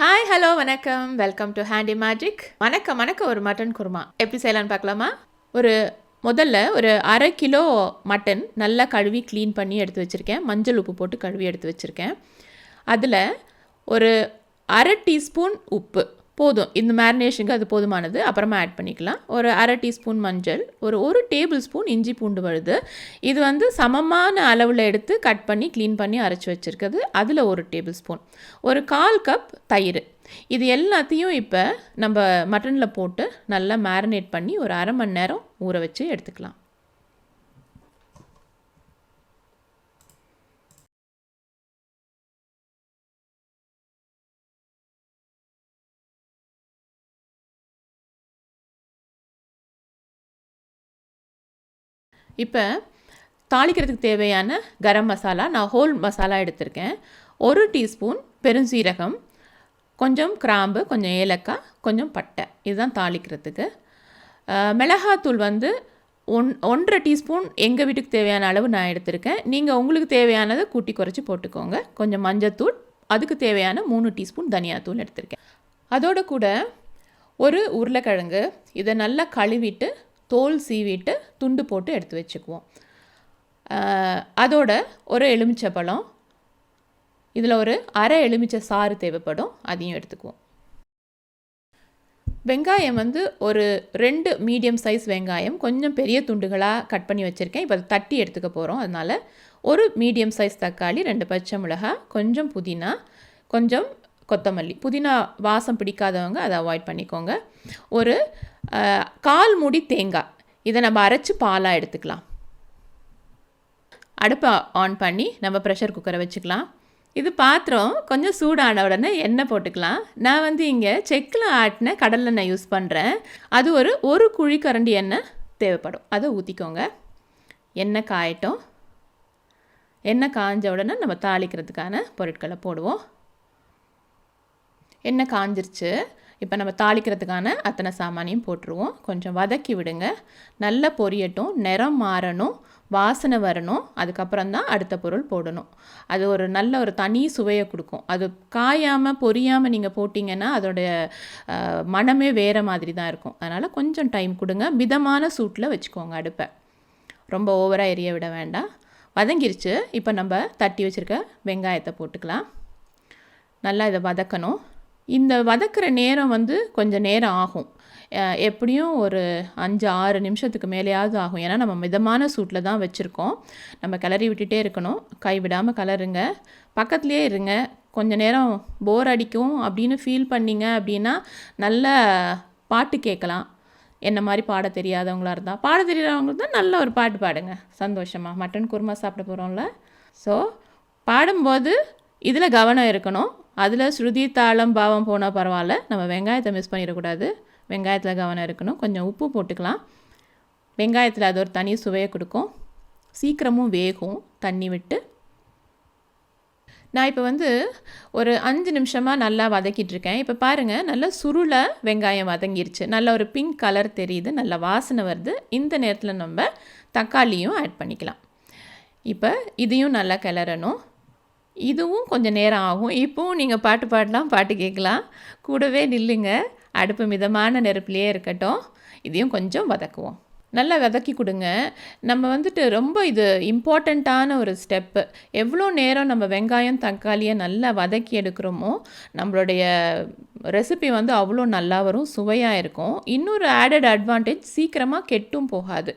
Hi hello வணக்கம் welcome to HandiMagic. வணக்கம் ஒரு மட்டன் குருமா எப்படி செய்யலான்னு பார்க்கலாமா? முதல்ல ஒரு 1/2 கிலோ மட்டன் நல்லா கழுவி க்ளீன் பண்ணி எடுத்து வச்சுருக்கேன். மஞ்சள் உப்பு போட்டு கழுவி எடுத்து வச்சுருக்கேன். அதில் ஒரு 1/2 டீஸ்பூன் உப்பு போதும். இந்த மேரினேஷனுக்கு அது போதுமானது. அப்புறமா ஆட் பண்ணிக்கலாம். ஒரு 1/2 டீஸ்பூன் மஞ்சள், ஒரு டேபிள் ஸ்பூன் இஞ்சி பூண்டு விழுது. இது சமமான அளவில் எடுத்து கட் பண்ணி க்ளீன் பண்ணி அரைச்சி வச்சுருக்குது. அதில் ஒரு டேபிள் ஸ்பூன், ஒரு 1/4 கப் தயிர். இது எல்லாத்தையும் இப்போ நம்ம மட்டனில் போட்டு நல்லா மேரினேட் பண்ணி ஒரு 1/2 மணி நேரம் ஊற வச்சு எடுத்துக்கலாம். இப்போ தாளிக்கிறதுக்கு தேவையான கரம் மசாலா நான் ஹோல் மசாலா எடுத்திருக்கேன். 1 டீஸ்பூன் பெருஞ்சீரகம், கொஞ்சம் கிராம்பு, கொஞ்சம் ஏலக்காய், கொஞ்சம் பட்டை. இதுதான் தாளிக்கிறதுக்கு. மிளகாத்தூள் 1.5 டீஸ்பூன் எங்கள் வீட்டுக்கு தேவையான அளவு நான் எடுத்திருக்கேன். நீங்கள் உங்களுக்கு தேவையானதை கூட்டி குறைச்சி போட்டுக்கோங்க. கொஞ்சம் மஞ்சத்தூள், அதுக்கு தேவையான 3 டீஸ்பூன் தனியாத்தூள் எடுத்திருக்கேன். அதோடு கூட ஒரு உருளைக்கிழங்கு, இதை நல்லா கழுவிட்டு தோல் சீவிட்டு துண்டு போட்டு எடுத்து வச்சுக்குவோம். அதோட ஒரு எலுமிச்சைப்பழம், இதில் ஒரு 1/2 எலுமிச்சை சாறு தேவைப்படும், அதையும் எடுத்துக்குவோம். வெங்காயம் ஒரு 2 மீடியம் சைஸ் வெங்காயம் கொஞ்சம் பெரிய துண்டுகளாக கட் பண்ணி வச்சுருக்கேன். இப்போ தட்டி எடுத்துக்க போகிறோம். அதனால் ஒரு மீடியம் சைஸ் தக்காளி, 2 பச்சை மிளகாய், கொஞ்சம் புதினா, கொஞ்சம் கொத்தமல்லி. புதினா வாசம் பிடிக்காதவங்க அதை அவாய்ட் பண்ணிக்கோங்க. ஒரு 1/4 மூடி தேங்காய். இதை நம்ம அரைச்சி பாலாக எடுத்துக்கலாம். அடுப்பை ஆன் பண்ணி நம்ம ப்ரெஷர் குக்கரை வச்சுக்கலாம். இது பாத்திரம் கொஞ்சம் சூடான உடனே எண்ணெய் போட்டுக்கலாம். நான் இங்கே செக்கில் ஆட்டின கடலெண்ணெய் யூஸ் பண்ணுறேன். அது ஒரு குழிக்கரண்டி எண்ணெய் தேவைப்படும். அதை ஊற்றிக்கோங்க. எண்ணெய் காயட்டும். எண்ணெய் காய்ஞ்ச உடனே நம்ம தாளிக்கிறதுக்கான பொருட்களை போடுவோம். எண்ணெய் காஞ்சிருச்சு. இப்போ நம்ம தாளிக்கிறதுக்கான அத்தனை சாமானையும் போட்டுருவோம். கொஞ்சம் வதக்கி விடுங்க. நல்லா பொரியட்டும், நிறம் மாறணும், வாசனை வரணும். அதுக்கப்புறம் தான் அடுத்த பொருள் போடணும். அது நல்ல ஒரு தனி சுவையை கொடுக்கும். அது காயாமல் பொரியாமல் நீங்கள் போட்டிங்கன்னா அதோடைய மனமே வேறு மாதிரி தான் இருக்கும். அதனால் கொஞ்சம் டைம் கொடுங்க. மிதமான சூட்டில் வச்சுக்கோங்க அடுப்பை. ரொம்ப ஓவராக எரிய விட வேண்டாம். வதங்கிருச்சு. இப்போ நம்ம தட்டி வச்சுருக்க வெங்காயத்தை போட்டுக்கலாம். நல்லா இதை வதக்கணும். இந்த வதக்கிற நேரம் கொஞ்சம் நேரம் ஆகும். எப்படியும் ஒரு 5-6 நிமிஷத்துக்கு மேலேயாவது ஆகும். ஏன்னா நம்ம மிதமான சூட்டில் தான் வச்சுருக்கோம். நம்ம கிளறி விட்டுட்டே இருக்கணும். கைவிடாமல் கிளறுங்க. பக்கத்துலேயே இருங்க. கொஞ்சம் நேரம் போர் அடிக்கும் அப்படின்னு ஃபீல் பண்ணிங்க அப்படின்னா நல்ல பாட்டு கேட்கலாம். என்ன மாதிரி பாட தெரியாதவங்களாக இருந்தால், பாட தெரியாதவங்களுக்கு தான் நல்ல ஒரு பாட்டு பாடுங்க சந்தோஷமாக. மட்டன் குருமா சாப்பிட போகிறோம்ல. ஸோ பாடும்போது இதில் கவனம் இருக்கணும். அதில் ஸ்ருதி தாளம் பாவம் போனால் பரவாயில்ல. நம்ம வெங்காயத்தை மிஸ் பண்ணிடக்கூடாது. வெங்காயத்தில் கவனம் இருக்கணும். கொஞ்சம் உப்பு போட்டுக்கலாம். வெங்காயத்தில் அது ஒரு தனி சுவையை கொடுக்கும். சீக்கிரமும் வேகும் தண்ணி விட்டு. நான் இப்போ ஒரு 5 நிமிஷமாக நல்லா வதக்கிட்டுருக்கேன். இப்போ பாருங்கள், நல்லா சுருளை வெங்காயம் வதங்கிருச்சு. நல்ல ஒரு பிங்க் கலர் தெரியுது, நல்ல வாசனை வருது. இந்த நேரத்தில் நம்ம தக்காளியும் ஆட் பண்ணிக்கலாம். இப்போ இதையும் நல்லா கிளறணும். இதுவும் கொஞ்சம் நேரம் ஆகும். இப்போவும் நீங்கள் பாட்டு பாடலாம், பாட்டு கேட்கலாம். கூடவே நில்லுங்க. அடுப்பு மிதமான நெருப்புலையே இருக்கட்டும். இதையும் கொஞ்சம் வதக்குவோம். நல்லா வதக்கி கொடுங்க. நம்ம ரொம்ப இது இம்பார்ட்டண்ட்டான ஒரு ஸ்டெப்பு. எவ்வளோ நேரம் நம்ம வெங்காயம் தக்காளியை நல்லா வதக்கி எடுக்கிறோமோ நம்மளுடைய ரெசிபி அவ்வளோ நல்லா வரும், சுவையாக இருக்கும். இன்னொரு ஆடட் அட்வான்டேஜ், சீக்கிரமாக கெட்டும் போகாது.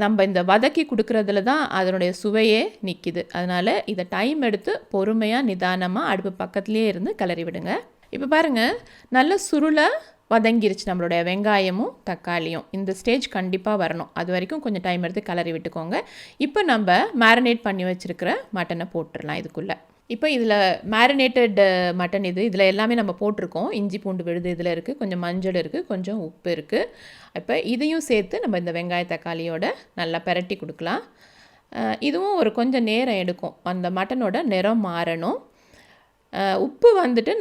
நம்ம இந்த வதக்கி கொடுக்குறதுல தான் அதனுடைய சுவையே நிற்கிது. அதனால் இதை டைம் எடுத்து பொறுமையாக நிதானமாக அடுப்பு பக்கத்துலேயே இருந்து கிளறி விடுங்க. இப்போ பாருங்கள், நல்ல சுருளை வதங்கிருச்சு நம்மளுடைய வெங்காயமும் தக்காளியும். இந்த ஸ்டேஜ் கண்டிப்பாக வரணும். அது வரைக்கும் கொஞ்சம் டைம் எடுத்து கிளறி விட்டுக்கோங்க. இப்போ நம்ம மேரினேட் பண்ணி வச்சுருக்கிற மட்டனை போட்டுடலாம் இதுக்குள்ளே. இப்போ இதில் மேரினேட்டட் மட்டன் இதில் எல்லாமே நம்ம போட்டிருக்கோம். இஞ்சி பூண்டு விழுது இதில் இருக்குது, கொஞ்சம் மஞ்சள் இருக்குது, கொஞ்சம் உப்பு இருக்குது. இப்போ இதையும் சேர்த்து நம்ம இந்த வெங்காய தக்காளியோட நல்லா பிரட்டி கொடுக்கலாம். இதுவும் ஒரு கொஞ்சம் நேரம் எடுக்கும். அந்த மட்டனோட நிறம் மாறணும். உப்பு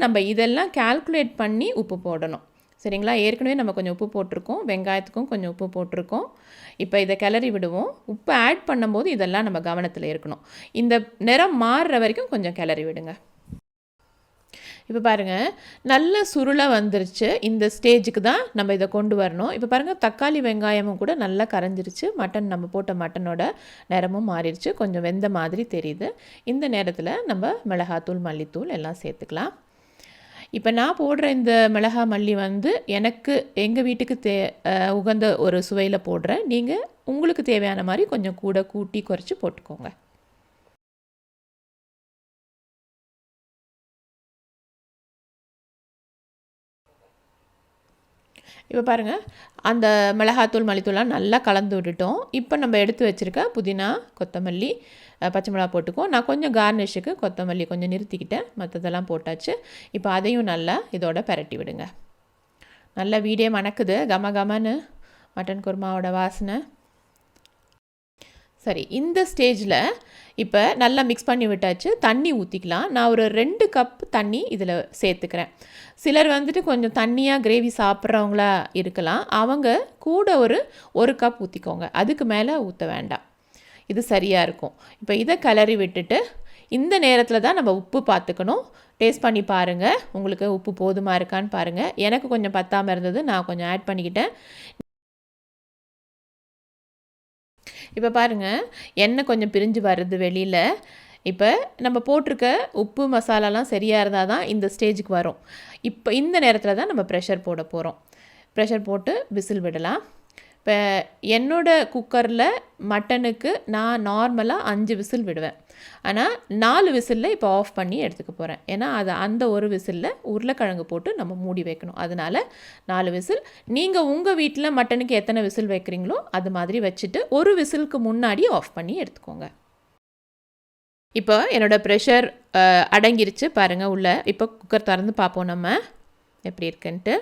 நம்ம இதெல்லாம் கால்குலேட் பண்ணி உப்பு போடணும். சரிங்களா? ஏற்கனவே நம்ம கொஞ்சம் உப்பு போட்டிருக்கோம். வெங்காயத்துக்கும் கொஞ்சம் உப்பு போட்டிருக்கோம். இப்போ இதை கிளறி விடுவோம். உப்பு ஆட் பண்ணும்போது இதெல்லாம் நம்ம கவனத்தில் இருக்கணும். இந்த நிறம் மாறுற வரைக்கும் கொஞ்சம் கிளறி விடுங்க. இப்போ பாருங்கள் நல்ல சுருளாக வந்துருச்சு. இந்த ஸ்டேஜுக்கு தான் நம்ம இதை கொண்டு வரணும். இப்போ பாருங்கள் தக்காளி வெங்காயமும் கூட நல்லா கரைஞ்சிருச்சு. மட்டன் நம்ம போட்ட மட்டனோட நிறமும் மாறிடுச்சு. கொஞ்சம் வெந்த மாதிரி தெரியுது. இந்த நேரத்தில் நம்ம மிளகாத்தூள் மல்லித்தூள் எல்லாம் சேர்த்துக்கலாம். இப்போ நான் போடுற இந்த மிளகா மல்லி வந்து எனக்கு எங்கள் வீட்டுக்கு உகந்த ஒரு சுவையில் போடுறேன். நீங்கள் உங்களுக்கு தேவையான மாதிரி கொஞ்சம் கூட கூட்டி குறைச்சி போட்டுக்கோங்க. இப்போ பாருங்கள் அந்த மிளகாத்தூள் மல்லித்தூள்லாம் நல்லா கலந்து விட்டுட்டோம். இப்போ நம்ம எடுத்து வச்சுருக்க புதினா கொத்தமல்லி பச்சை மிளகா போட்டுக்குவோம். நான் கொஞ்சம் கார்னிஷுக்கு கொத்தமல்லி கொஞ்சம் நிறுத்திக்கிட்டேன். மற்றதெல்லாம் போட்டாச்சு. இப்போ அதையும் நல்லா இதோட பரட்டி விடுங்க. நல்லா வீடே மணக்குது கம கமன்னு மட்டன் குருமாவோட வாசனை. சரி, இந்த ஸ்டேஜில் இப்போ நல்லா மிக்ஸ் பண்ணி விட்டாச்சு. தண்ணி ஊற்றிக்கலாம். நான் ஒரு 2 கப் தண்ணி இதில் சேர்த்துக்கிறேன். சிலர் வந்துட்டு கொஞ்சம் தண்ணியாக கிரேவி சாப்பிட்றவங்களா இருக்கலாம். அவங்க கூட ஒரு கப் ஊற்றிக்கோங்க. அதுக்கு மேலே ஊற்ற வேண்டாம். இது சரியாக இருக்கும். இப்போ இதை கிளறி விட்டுட்டு இந்த நேரத்தில் தான் நம்ம உப்பு பார்த்துக்கணும். டேஸ்ட் பண்ணி பாருங்கள். உங்களுக்கு உப்பு போதுமாக இருக்கான்னு பாருங்கள். எனக்கு கொஞ்சம் பத்தாமல் இருந்தது, நான் கொஞ்சம் ஆட் பண்ணிக்கிட்டேன். இப்போ பாருங்கள் எண்ணெய் கொஞ்சம் பிரிஞ்சு வருது வெளியில். இப்போ நம்ம போட்டிருக்க உப்பு மசாலாலாம் சரியாக இருந்தால் தான் இந்த ஸ்டேஜுக்கு வரும். இப்போ இந்த நேரத்தில் தான் நம்ம ப்ரெஷர் போட போகிறோம். ப்ரெஷர் போட்டு விசில் விடலாம். இப்போ என்னோடய குக்கரில் மட்டனுக்கு நான் நார்மலாக 5 விசில் விடுவேன். ஆனால் 4 விசிலில் இப்போ ஆஃப் பண்ணி எடுத்துக்க போகிறேன். ஏன்னா அது அந்த ஒரு விசிலில் உருளைக்கிழங்கு போட்டு நம்ம மூடி வைக்கணும். அதனால் 4 விசில். நீங்கள் உங்கள் வீட்டில் மட்டனுக்கு எத்தனை விசில் வைக்கிறீங்களோ அது மாதிரி வச்சுட்டு ஒரு விசிலுக்கு முன்னாடி ஆஃப் பண்ணி எடுத்துக்கோங்க. இப்போ என்னோடய ப்ரெஷர் அடங்கிருச்சு பாருங்கள் உள்ள. இப்போ குக்கர் திறந்து பார்ப்போம் நம்ம எப்படி இருக்குன்ட்டு.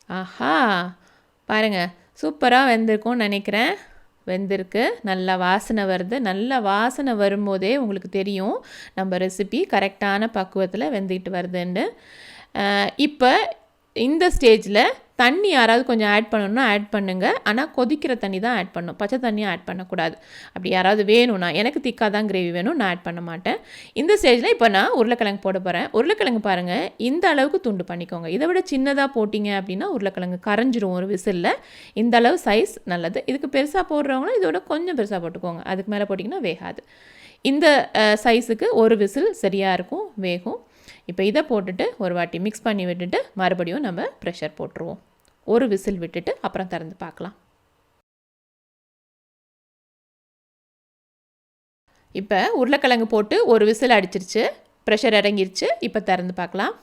ஆஹா, பாருங்கள் சூப்பராக வெந்திருக்கும்னு நினைக்கிறேன். வெந்திருக்கு. நல்லா வாசனை வருது. நல்ல வாசனை வரும்போதே உங்களுக்கு தெரியும் நம்ம ரெசிபி கரெக்டான பக்குவத்தில் வெந்துக்கிட்டு வருதுன்னு. இப்போ இந்த ஸ்டேஜில் தண்ணி யாராவது கொஞ்சம் ஆட் பண்ணணும்னா ஆட் பண்ணுங்கள். ஆனால் கொதிக்கிற தண்ணி தான் ஆட் பண்ணணும். பச்சை தண்ணியும் ஆட் பண்ணக்கூடாது. அப்படி யாராவது வேணும்னா, எனக்கு திக்காக தான் கிரேவி வேணும், நான் ஆட் பண்ண மாட்டேன். இந்த ஸ்டேஜில் இப்போ நான் உருளைக்கிழங்கு போட போகிறேன். உருளைக்கிழங்கு பாருங்கள் இந்த அளவுக்கு துண்டு பண்ணிக்கோங்க. இதை விட சின்னதாக போட்டிங்க அப்படின்னா உருளைக்கிழங்கு கரைஞ்சிரும் ஒரு விசிலில். இந்த அளவு சைஸ் நல்லது. இதுக்கு பெருசாக போடுறவங்களும் இதோட கொஞ்சம் பெருசாக போட்டுக்கோங்க. அதுக்கு மேலே போட்டிங்கன்னா வேகாது. இந்த சைஸுக்கு ஒரு விசில் சரியாக இருக்கும், வேகும். இப்போ இதை போட்டுட்டு ஒரு வாட்டி மிக்ஸ் பண்ணி விட்டுட்டு மறுபடியும் நம்ம ப்ரெஷர் போட்டுருவோம். ஒரு விசில் விட்டுட்டு அப்புறம் திறந்து பார்க்கலாம். இப்போ உருளைக்கிழங்கு போட்டு ஒரு விசில் அடிச்சிருச்சு, ப்ரெஷர் இறங்கிருச்சு. இப்போ திறந்து பார்க்கலாம்.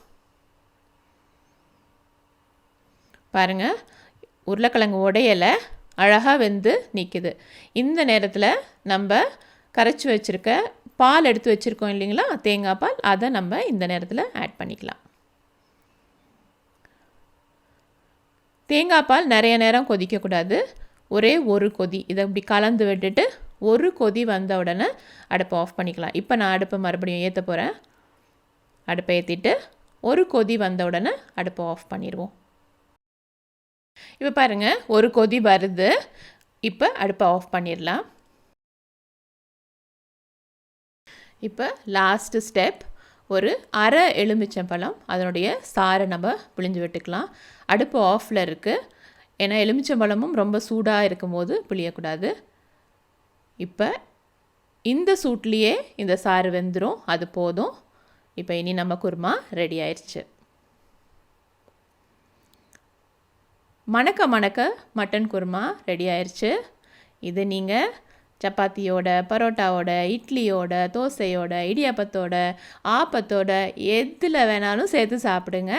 பாருங்கள் உருளைக்கிழங்கு உடையலை, அழகாக வெந்து நிற்குது. இந்த நேரத்தில் நம்ம கரைச்சி வச்சுருக்க பால் எடுத்து வச்சுருக்கோம் இல்லைங்களா, தேங்காய் பால், அதை நம்ம இந்த நேரத்தில் ஆட் பண்ணிக்கலாம். தேங்காய் பால் நிறைய நேரம் கொதிக்கக்கூடாது. ஒரே ஒரு கொதி இதை இப்படி கலந்து விட்டுட்டு ஒரு கொதி வந்த உடனே அடுப்பை ஆஃப் பண்ணிக்கலாம். இப்போ நான் அடுப்பை மறுபடியும் ஏற்ற போகிறேன். அடுப்பை ஏற்றிட்டு ஒரு கொதி வந்த உடனே அடுப்பை ஆஃப் பண்ணிடுவோம். இப்போ பாருங்கள் ஒரு கொதி வருது. இப்போ அடுப்பை ஆஃப் பண்ணிடலாம். இப்போ லாஸ்ட்டு ஸ்டெப், ஒரு அரை எலுமிச்சம்பழம் அதனுடைய சாறை நம்ம பிழிஞ்சு விட்டுக்கலாம். அடுப்பு ஆஃபில் இருக்குது. ஏன்னா எலுமிச்சம்பழமும் ரொம்ப சூடாக இருக்கும் போது பிழியக்கூடாது. இப்போ இந்த சூட்லேயே இந்த சாறு வெந்துடும், அது போதும். இப்போ இனி நம்ம குருமா ரெடி ஆயிடுச்சு. மணக்க மணக்க மட்டன் குருமா ரெடி ஆயிடுச்சு. இது நீங்கள் சப்பாத்தியோட, பரோட்டாவோட, இட்லியோட, தோசையோட, இடியாப்பத்தோட, ஆப்பத்தோட எதில் வேணாலும் சேர்த்து சாப்பிடுங்க.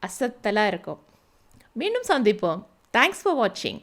அசத்தலாக இருக்கும். மீண்டும் சந்திப்போம். தேங்க்ஸ் ஃபார் வாட்சிங்.